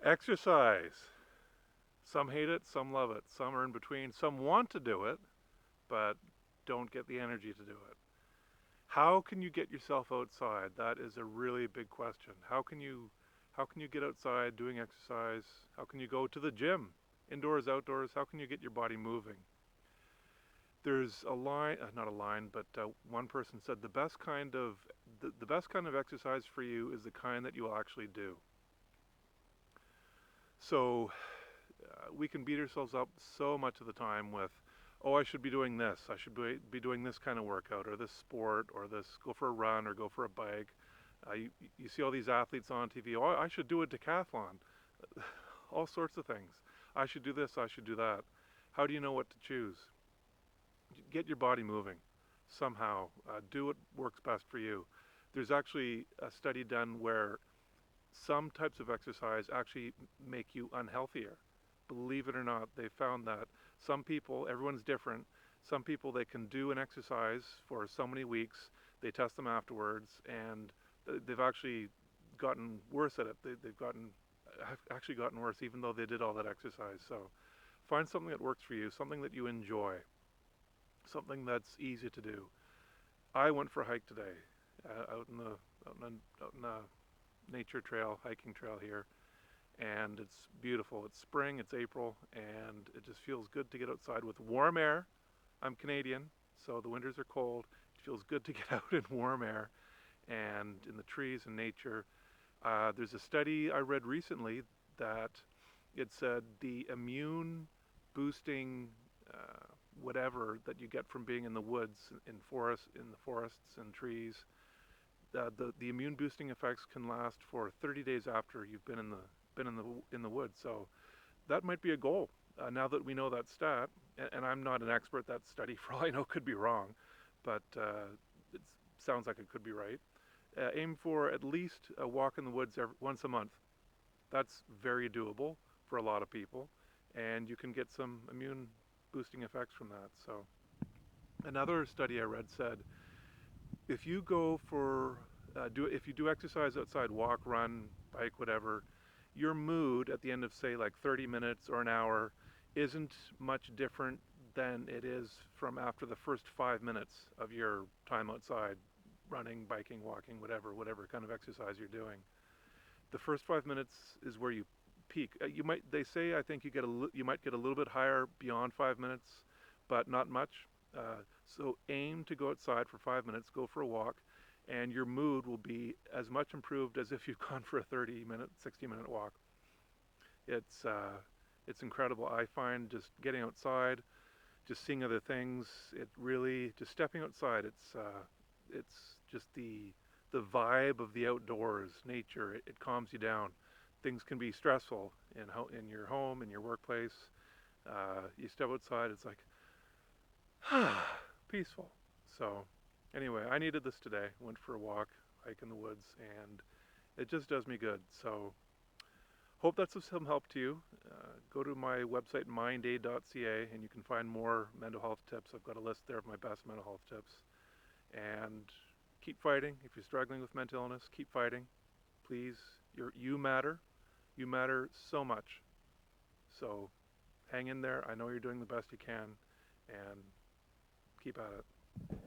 Exercise. Some hate it, some love it, some are in between, some want to do it, but don't get the energy to do it. How can you get yourself outside? That is a really big question. How can you get outside doing exercise? How can you go to the gym? Indoors, outdoors, how can you get your body moving? There's a line, not a line, but one person said the best kind of exercise for you is the kind that you will actually do. So we can beat ourselves up so much of the time with, oh, I should be doing this. I should be doing this kind of workout or this sport or this, go for a run or go for a bike. You see all these athletes on TV. Oh, I should do a decathlon. All sorts of things. I should do this. I should do that. How do you know what to choose? Get your body moving somehow. Do what works best for you. There's actually a study done where some types of exercise actually make you unhealthier. Believe it or not, they found that some people, everyone's different. Some people, they can do an exercise for so many weeks. They test them afterwards, and they've actually gotten worse at it. They've actually gotten worse, even though they did all that exercise. So find something that works for you, something that you enjoy, something that's easy to do. I went for a hike today, out in the nature trail, hiking trail here, and it's beautiful. It's spring, it's April, and it just feels good to get outside with warm air. I'm Canadian, so the winters are cold. It feels good to get out in warm air and in the trees and nature. There's a study I read recently that it said the immune boosting whatever that you get from being in the woods, in the forests and trees, the immune boosting effects can last for 30 days after you've been in the woods. So that might be a goal. Now that we know that stat, and I'm not an expert, that study for all I know could be wrong, but it sounds like it could be right. Aim for at least a walk in the woods once a month. That's very doable for a lot of people, and you can get some immune boosting effects from that. So another study I read said if you go for if you do exercise outside, walk, run, bike, whatever, your mood at the end of say like 30 minutes or an hour isn't much different than it is from after the first 5 minutes of your time outside, running, biking, walking, whatever kind of exercise you're doing. The first 5 minutes is where you peak. They say, I think you might get a little bit higher beyond 5 minutes, but not much. So aim to go outside for 5 minutes, go for a walk, and your mood will be as much improved as if you've gone for a 30-minute, 60-minute walk. It's uh, it's incredible. I find just getting outside, just seeing other things, it really just stepping outside. It's just the vibe of the outdoors, nature. It calms you down. Things can be stressful in your home, in your workplace. You step outside, it's like peaceful. So anyway, I needed this today. Went for a walk, hike in the woods, and it just does me good. So hope that's of some help to you. Go to my website, mindaid.ca, and you can find more mental health tips. I've got a list there of my best mental health tips. And keep fighting. If you're struggling with mental illness, keep fighting. Please, you matter. You matter so much. So hang in there. I know you're doing the best you can, and keep at it.